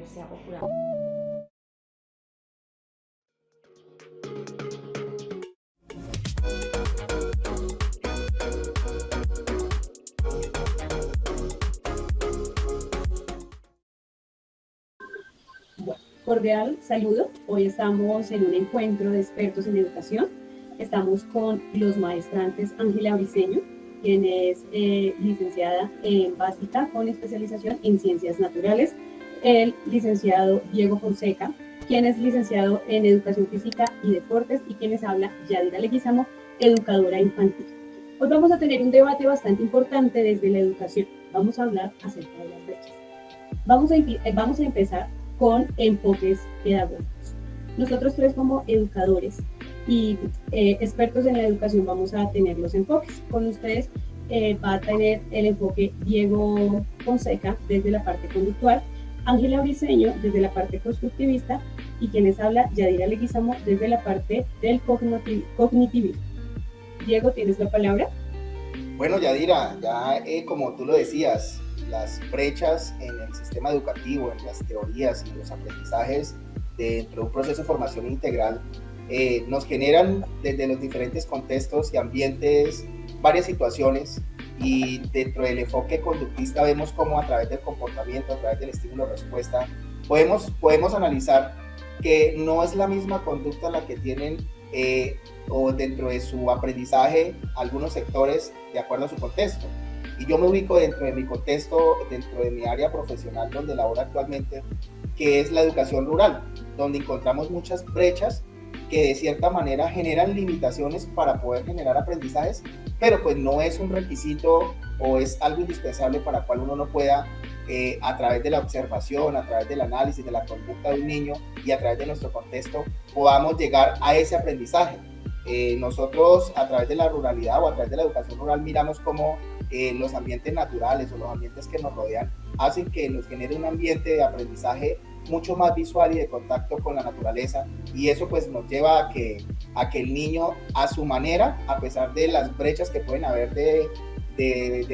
Universidad Popular. Cordial saludo. Hoy estamos en un encuentro de expertos en educación. Estamos con los maestrantes Ángela Briceño, quien es licenciada en básica con especialización en ciencias naturales, el licenciado Diego Fonseca, quien es licenciado en educación física y deportes, y quien les habla Yadira Leguizamo, educadora infantil. Hoy vamos a tener un debate bastante importante desde la educación. Vamos a hablar acerca de las brechas. Vamos a empezar con enfoques pedagógicos. Nosotros tres, como educadores y expertos en la educación, vamos a tener los enfoques. Con ustedes va a tener el enfoque Diego Fonseca desde la parte conductual, Ángela Briceño desde la parte constructivista, y quienes habla Yadira Leguizamo desde la parte del cognitivismo. Diego, ¿tienes la palabra? Bueno, Yadira, ya como tú lo decías, las brechas en el sistema educativo, en las teorías y los aprendizajes dentro de un proceso de formación integral nos generan desde los diferentes contextos y ambientes varias situaciones, y dentro del enfoque conductista vemos cómo a través del comportamiento, a través del estímulo-respuesta, podemos analizar que no es la misma conducta la que tienen o dentro de su aprendizaje algunos sectores de acuerdo a su contexto. Y yo me ubico dentro de mi contexto, dentro de mi área profesional donde laboro actualmente, que es la educación rural, donde encontramos muchas brechas que de cierta manera generan limitaciones para poder generar aprendizajes, pero pues no es un requisito o es algo indispensable para cual uno no pueda, a través de la observación, a través del análisis de la conducta de un niño y a través de nuestro contexto, podamos llegar a ese aprendizaje. Nosotros a través de la ruralidad o a través de la educación rural miramos cómo los ambientes naturales o los ambientes que nos rodean hacen que nos genere un ambiente de aprendizaje mucho más visual y de contacto con la naturaleza, y eso pues nos lleva a que el niño, a su manera, a pesar de las brechas que pueden haber de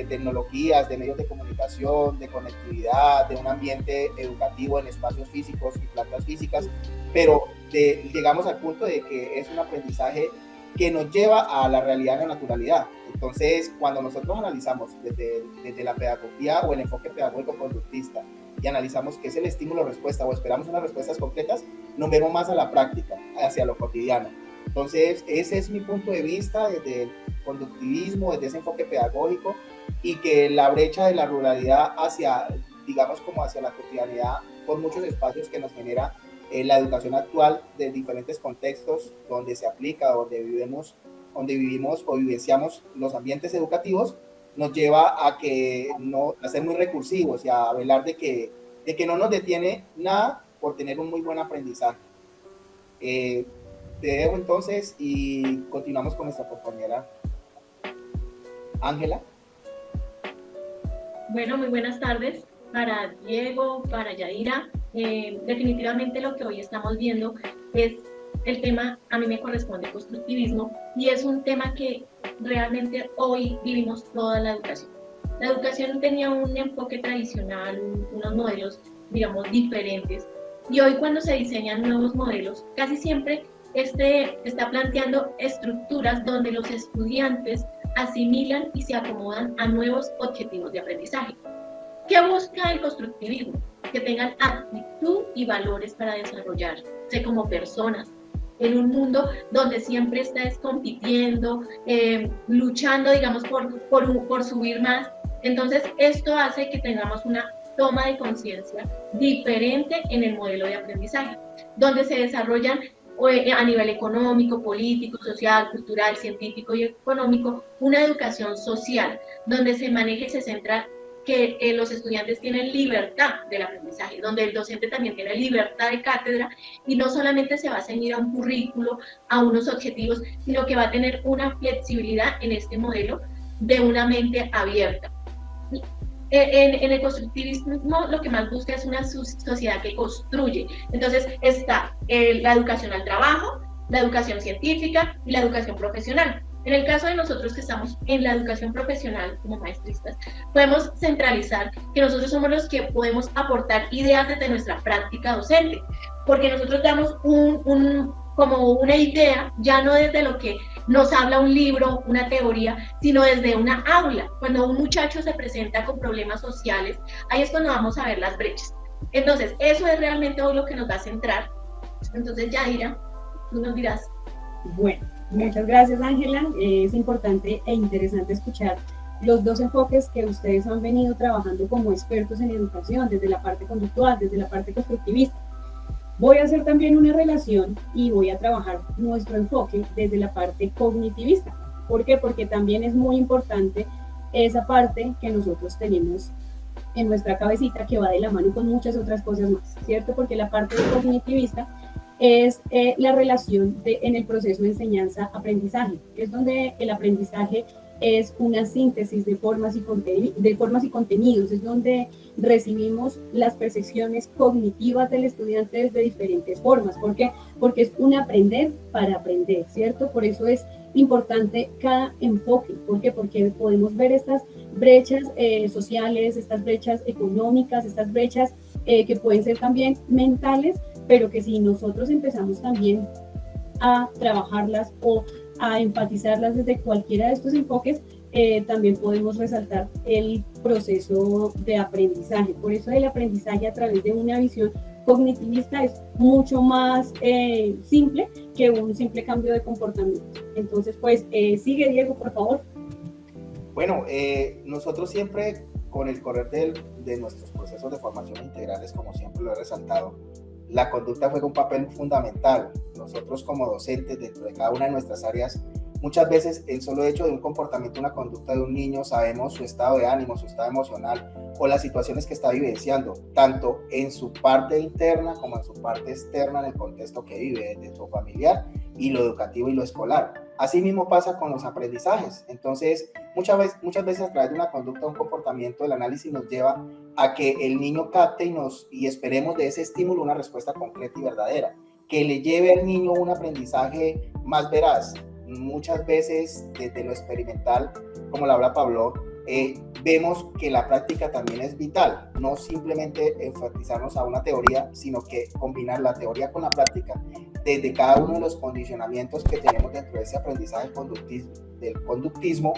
tecnologías, de medios de comunicación, de conectividad, de un ambiente educativo en espacios físicos y plantas físicas, pero llegamos al punto de que es un aprendizaje que nos lleva a la realidad de la naturalidad. Entonces, cuando nosotros analizamos desde la pedagogía o el enfoque pedagógico conductista y analizamos qué es el estímulo-respuesta o esperamos unas respuestas concretas, nos vemos más a la práctica, hacia lo cotidiano. Entonces, ese es mi punto de vista desde el conductivismo, desde ese enfoque pedagógico, y que la brecha de la ruralidad hacia, digamos, como hacia la cotidianidad, por muchos espacios que nos genera la educación actual de diferentes contextos donde se aplica, donde vivimos o vivenciamos los ambientes educativos, nos lleva a ser muy recursivos y a velar de que no nos detiene nada por tener un muy buen aprendizaje. Te dejo entonces y continuamos con nuestra compañera Ángela. Bueno, muy buenas tardes para Diego, para Yadira. Definitivamente lo que hoy estamos viendo es el tema, a mí me corresponde constructivismo, y es un tema que realmente hoy vivimos toda la educación. La educación tenía un enfoque tradicional, unos modelos, digamos, diferentes, y hoy cuando se diseñan nuevos modelos, casi siempre está planteando estructuras donde los estudiantes asimilan y se acomodan a nuevos objetivos de aprendizaje. ¿Qué busca el constructivismo? Que tengan actitud y valores para desarrollarse como personas en un mundo donde siempre estás compitiendo, luchando, digamos, por subir más. Entonces, esto hace que tengamos una toma de conciencia diferente en el modelo de aprendizaje, donde se desarrollan a nivel económico, político, social, cultural, científico y económico, una educación social, donde se maneja y se centra que los estudiantes tienen libertad del aprendizaje, donde el docente también tiene libertad de cátedra y no solamente se va a ceñir a un currículo, a unos objetivos, sino que va a tener una flexibilidad en este modelo de una mente abierta. En el constructivismo lo que más busca es una sociedad que construye. Entonces está la educación al trabajo, la educación científica y la educación profesional. En el caso de nosotros que estamos en la educación profesional como maestristas, podemos centralizar que nosotros somos los que podemos aportar ideas desde nuestra práctica docente, porque nosotros damos como una idea, ya no desde lo que nos habla un libro, una teoría, sino desde una aula. Cuando un muchacho se presenta con problemas sociales, ahí es cuando vamos a ver las brechas. Entonces, eso es realmente hoy lo que nos va a centrar. Entonces, Yadira, tú nos dirás. Bueno, muchas gracias, Ángela. Es importante e interesante escuchar los dos enfoques que ustedes han venido trabajando como expertos en educación, desde la parte conductual, desde la parte constructivista. Voy a hacer también una relación y voy a trabajar nuestro enfoque desde la parte cognitivista. ¿Por qué? Porque también es muy importante esa parte que nosotros tenemos en nuestra cabecita que va de la mano con muchas otras cosas más, ¿cierto? Porque la parte cognitivista es la relación en el proceso de enseñanza-aprendizaje. Es donde el aprendizaje es una síntesis de formas y contenidos, es donde recibimos las percepciones cognitivas del estudiante de diferentes formas. ¿Por qué? Porque es un aprender para aprender, ¿cierto? Por eso es importante cada enfoque. ¿Por qué? Porque podemos ver estas brechas sociales, estas brechas económicas, estas brechas que pueden ser también mentales, pero que si nosotros empezamos también a trabajarlas o a enfatizarlas desde cualquiera de estos enfoques, también podemos resaltar el proceso de aprendizaje. Por eso el aprendizaje a través de una visión cognitivista es mucho más simple que un simple cambio de comportamiento. Entonces, pues, sigue Diego, por favor. Bueno, nosotros siempre, con el correr de nuestros procesos de formación integrales, como siempre lo he resaltado, la conducta juega un papel fundamental. Nosotros como docentes, dentro de cada una de nuestras áreas, muchas veces el solo hecho de un comportamiento, una conducta de un niño, sabemos su estado de ánimo, su estado emocional o las situaciones que está vivenciando, tanto en su parte interna como en su parte externa, en el contexto que vive, desde su familiar y lo educativo y lo escolar. Así mismo pasa con los aprendizajes. Entonces, muchas veces a través de una conducta, un comportamiento, el análisis nos lleva a que el niño capte y esperemos de ese estímulo una respuesta concreta y verdadera, que le lleve al niño un aprendizaje más veraz. Muchas veces desde lo experimental, como lo habla Pablo, vemos que la práctica también es vital, no simplemente enfatizarnos a una teoría, sino que combinar la teoría con la práctica desde cada uno de los condicionamientos que tenemos dentro de ese aprendizaje del conductismo.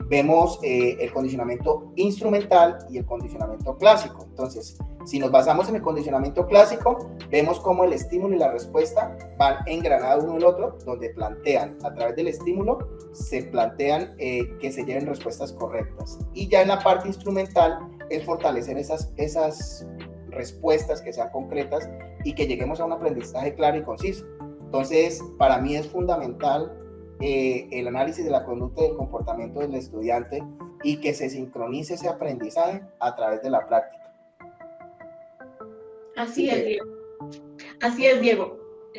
Vemos el condicionamiento instrumental y el condicionamiento clásico. Entonces, si nos basamos en el condicionamiento clásico, vemos cómo el estímulo y la respuesta van engranados uno en el otro, donde plantean, a través del estímulo, se plantean que se lleven respuestas correctas. Y ya en la parte instrumental es fortalecer esas respuestas que sean concretas y que lleguemos a un aprendizaje claro y conciso. Entonces, para mí es fundamental el análisis de la conducta y del comportamiento del estudiante y que se sincronice ese aprendizaje a través de la práctica. Así es, Diego. Así es, Diego.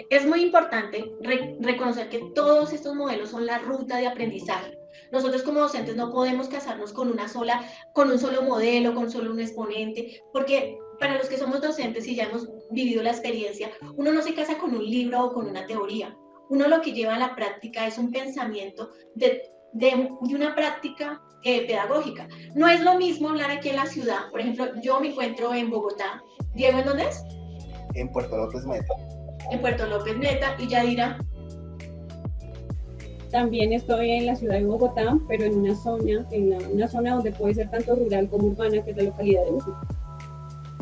Es muy importante reconocer que todos estos modelos son la ruta de aprendizaje. Nosotros como docentes no podemos casarnos con un solo modelo, con solo un exponente, porque para los que somos docentes y ya hemos vivido la experiencia, uno no se casa con un libro o con una teoría. Uno lo que lleva a la práctica es un pensamiento de una práctica pedagógica. No es lo mismo hablar aquí en la ciudad. Por ejemplo, yo me encuentro en Bogotá. Diego, ¿en dónde es? En Puerto López Meta. En Puerto López Meta. ¿Y Yadira? También estoy en la ciudad de Bogotá, pero en una zona donde puede ser tanto rural como urbana, que es la localidad de Uso.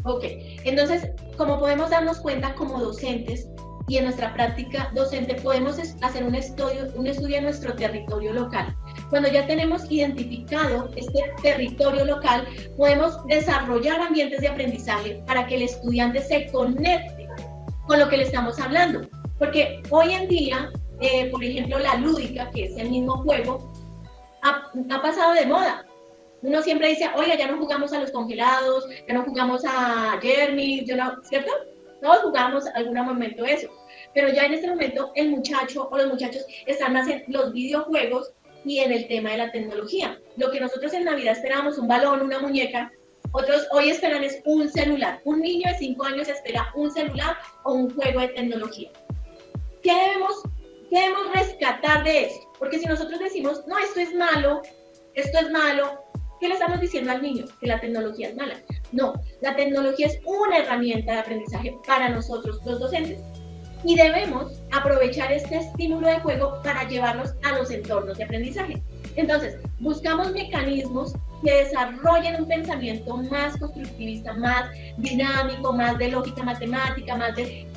Ok, entonces, como podemos darnos cuenta como docentes y en nuestra práctica docente, podemos hacer un estudio de nuestro territorio local. Cuando ya tenemos identificado este territorio local, podemos desarrollar ambientes de aprendizaje para que el estudiante se conecte con lo que le estamos hablando. Porque hoy en día, por ejemplo, la lúdica, que es el mismo juego, ha pasado de moda. Uno siempre dice, oiga, ya no jugamos a los congelados, ya no jugamos a Jeremy, ¿cierto? Todos jugamos algún momento eso. Pero ya en este momento el muchacho o los muchachos están más en los videojuegos y en el tema de la tecnología. Lo que nosotros en Navidad esperábamos, un balón, una muñeca, otros hoy esperan es un celular. Un niño de 5 años espera un celular o un juego de tecnología. ¿Qué debemos ¿Qué debemos rescatar de esto? Porque si nosotros decimos, no, esto es malo, ¿qué le estamos diciendo al niño? Que la tecnología es mala. No, la tecnología es una herramienta de aprendizaje para nosotros, los docentes. Y debemos aprovechar este estímulo de juego para llevarlos a los entornos de aprendizaje. Entonces, buscamos mecanismos que desarrollen un pensamiento más constructivista, más dinámico, más de lógica matemática, más de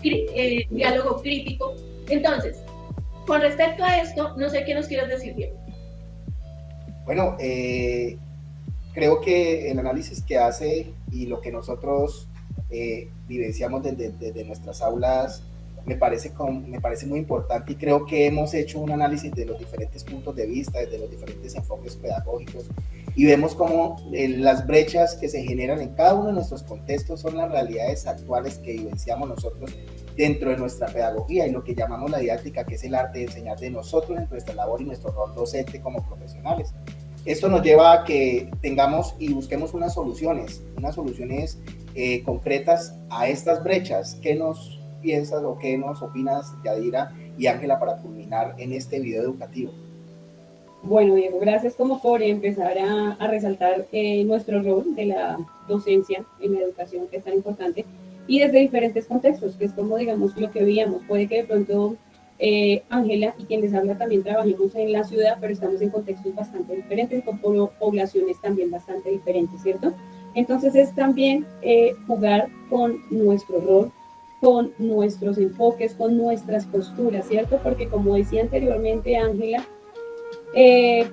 diálogo crítico. Entonces, con respecto a esto, no sé qué nos quieres decir, Diego. Bueno, creo que el análisis que hace y lo que nosotros vivenciamos desde nuestras aulas me parece muy importante, y creo que hemos hecho un análisis de los diferentes puntos de vista, desde los diferentes enfoques pedagógicos, y vemos cómo las brechas que se generan en cada uno de nuestros contextos son las realidades actuales que vivenciamos nosotros dentro de nuestra pedagogía y lo que llamamos la didáctica, que es el arte de enseñar de nosotros en nuestra labor y nuestro rol docente como profesionales. Esto nos lleva a que tengamos y busquemos unas soluciones concretas a estas brechas. ¿Qué nos piensas o qué nos opinas, Yadira y Ángela, para culminar en este video educativo? Bueno, Diego, gracias como por empezar a resaltar nuestro rol de la docencia en la educación, que es tan importante, y desde diferentes contextos, que es como, digamos, lo que veíamos. Puede que de pronto Ángela y quien les habla también trabajemos en la ciudad, pero estamos en contextos bastante diferentes, con poblaciones también bastante diferentes, ¿cierto? Entonces es también jugar con nuestro rol, con nuestros enfoques, con nuestras posturas, ¿cierto? Porque como decía anteriormente Ángela,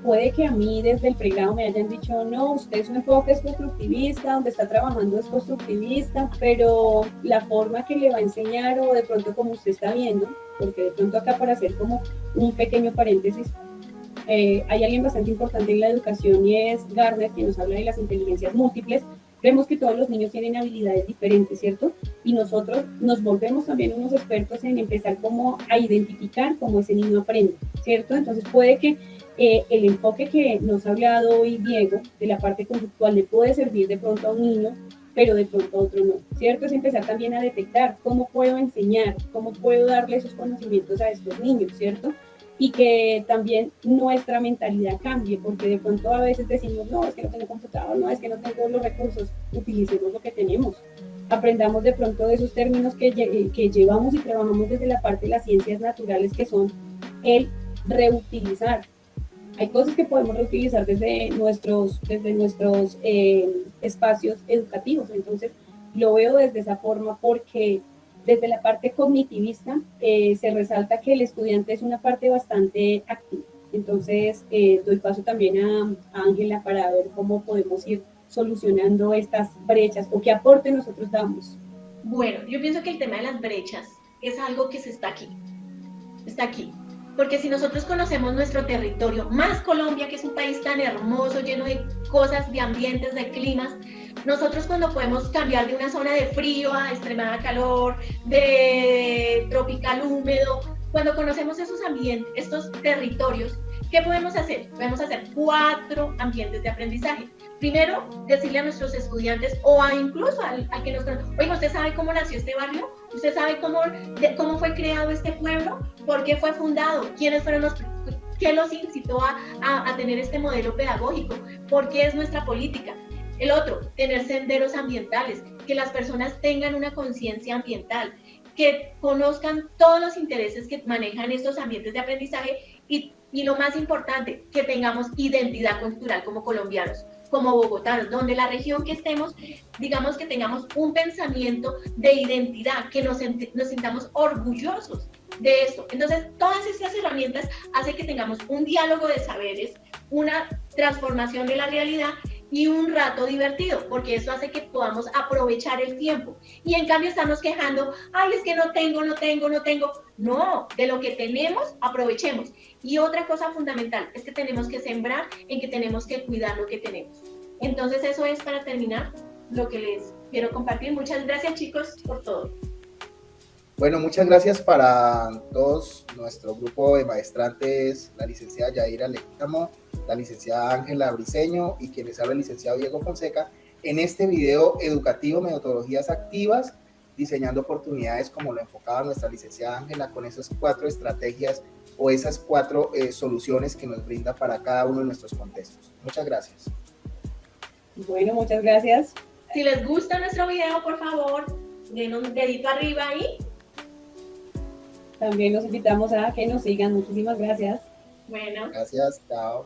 puede que a mí desde el pregrado me hayan dicho, no, usted su enfoque es constructivista, donde está trabajando es constructivista, pero la forma que le va a enseñar, o de pronto como usted está viendo, porque de pronto acá, para hacer como un pequeño paréntesis, hay alguien bastante importante en la educación y es Gardner, quien nos habla de las inteligencias múltiples. Vemos que todos los niños tienen habilidades diferentes, ¿cierto? Y nosotros nos volvemos también unos expertos en empezar como a identificar cómo ese niño aprende, ¿cierto? Entonces puede que el enfoque que nos ha hablado hoy Diego, de la parte conductual, le puede servir de pronto a un niño, pero de pronto a otro no, ¿cierto? Es empezar también a detectar cómo puedo enseñar, cómo puedo darle esos conocimientos a estos niños, ¿cierto? Y que también nuestra mentalidad cambie, porque de pronto a veces decimos, no, es que no tengo computador, no, es que no tengo los recursos. Utilicemos lo que tenemos. Aprendamos de pronto de esos términos que llevamos y trabajamos desde la parte de las ciencias naturales, que son el reutilizar. Hay cosas que podemos reutilizar desde nuestros espacios educativos. Entonces, lo veo desde esa forma, porque desde la parte cognitivista se resalta que el estudiante es una parte bastante activa. Entonces, doy paso también a Ángela para ver cómo podemos ir solucionando estas brechas, o qué aporte nosotros damos. Bueno, yo pienso que el tema de las brechas es algo que está aquí. Porque si nosotros conocemos nuestro territorio, más Colombia, que es un país tan hermoso, lleno de cosas, de ambientes, de climas, nosotros cuando podemos cambiar de una zona de frío a extremada calor, de tropical húmedo, cuando conocemos esos ambientes, estos territorios, ¿qué podemos hacer? Podemos hacer 4 ambientes de aprendizaje. Primero, decirle a nuestros estudiantes, o incluso al que nos conoce, oiga, ¿usted sabe cómo nació este barrio? ¿Usted sabe cómo fue creado este pueblo? ¿Por qué fue fundado? ¿Quiénes fueron qué los incitó a tener este modelo pedagógico? ¿Por qué es nuestra política? El otro, tener senderos ambientales, que las personas tengan una conciencia ambiental, que conozcan todos los intereses que manejan estos ambientes de aprendizaje, y lo más importante, que tengamos identidad cultural como colombianos, como bogotanos, donde la región que estemos, digamos que tengamos un pensamiento de identidad, que nos sintamos orgullosos de esto. Entonces, todas estas herramientas hacen que tengamos un diálogo de saberes, una transformación de la realidad y un rato divertido, porque eso hace que podamos aprovechar el tiempo. Y en cambio estamos quejando, ay, es que no tengo. No, de lo que tenemos, aprovechemos. Y otra cosa fundamental es que tenemos que sembrar, en que tenemos que cuidar lo que tenemos. Entonces eso es, para terminar, lo que les quiero compartir. Muchas gracias, chicos, por todo. Bueno, muchas gracias para todos nuestro grupo de maestrantes, la licenciada Yadira Leguizamo, la licenciada Ángela Briceño y quien les habla, el licenciado Diego Fonseca, en este video educativo, metodologías activas, diseñando oportunidades, como lo enfocaba nuestra licenciada Ángela, con esas 4 estrategias o esas 4 soluciones que nos brinda para cada uno de nuestros contextos. Muchas gracias. Bueno, muchas gracias. Si les gusta nuestro video, por favor, denos un dedito arriba ahí. También los invitamos a que nos sigan. Muchísimas gracias. Bueno. Gracias, chao.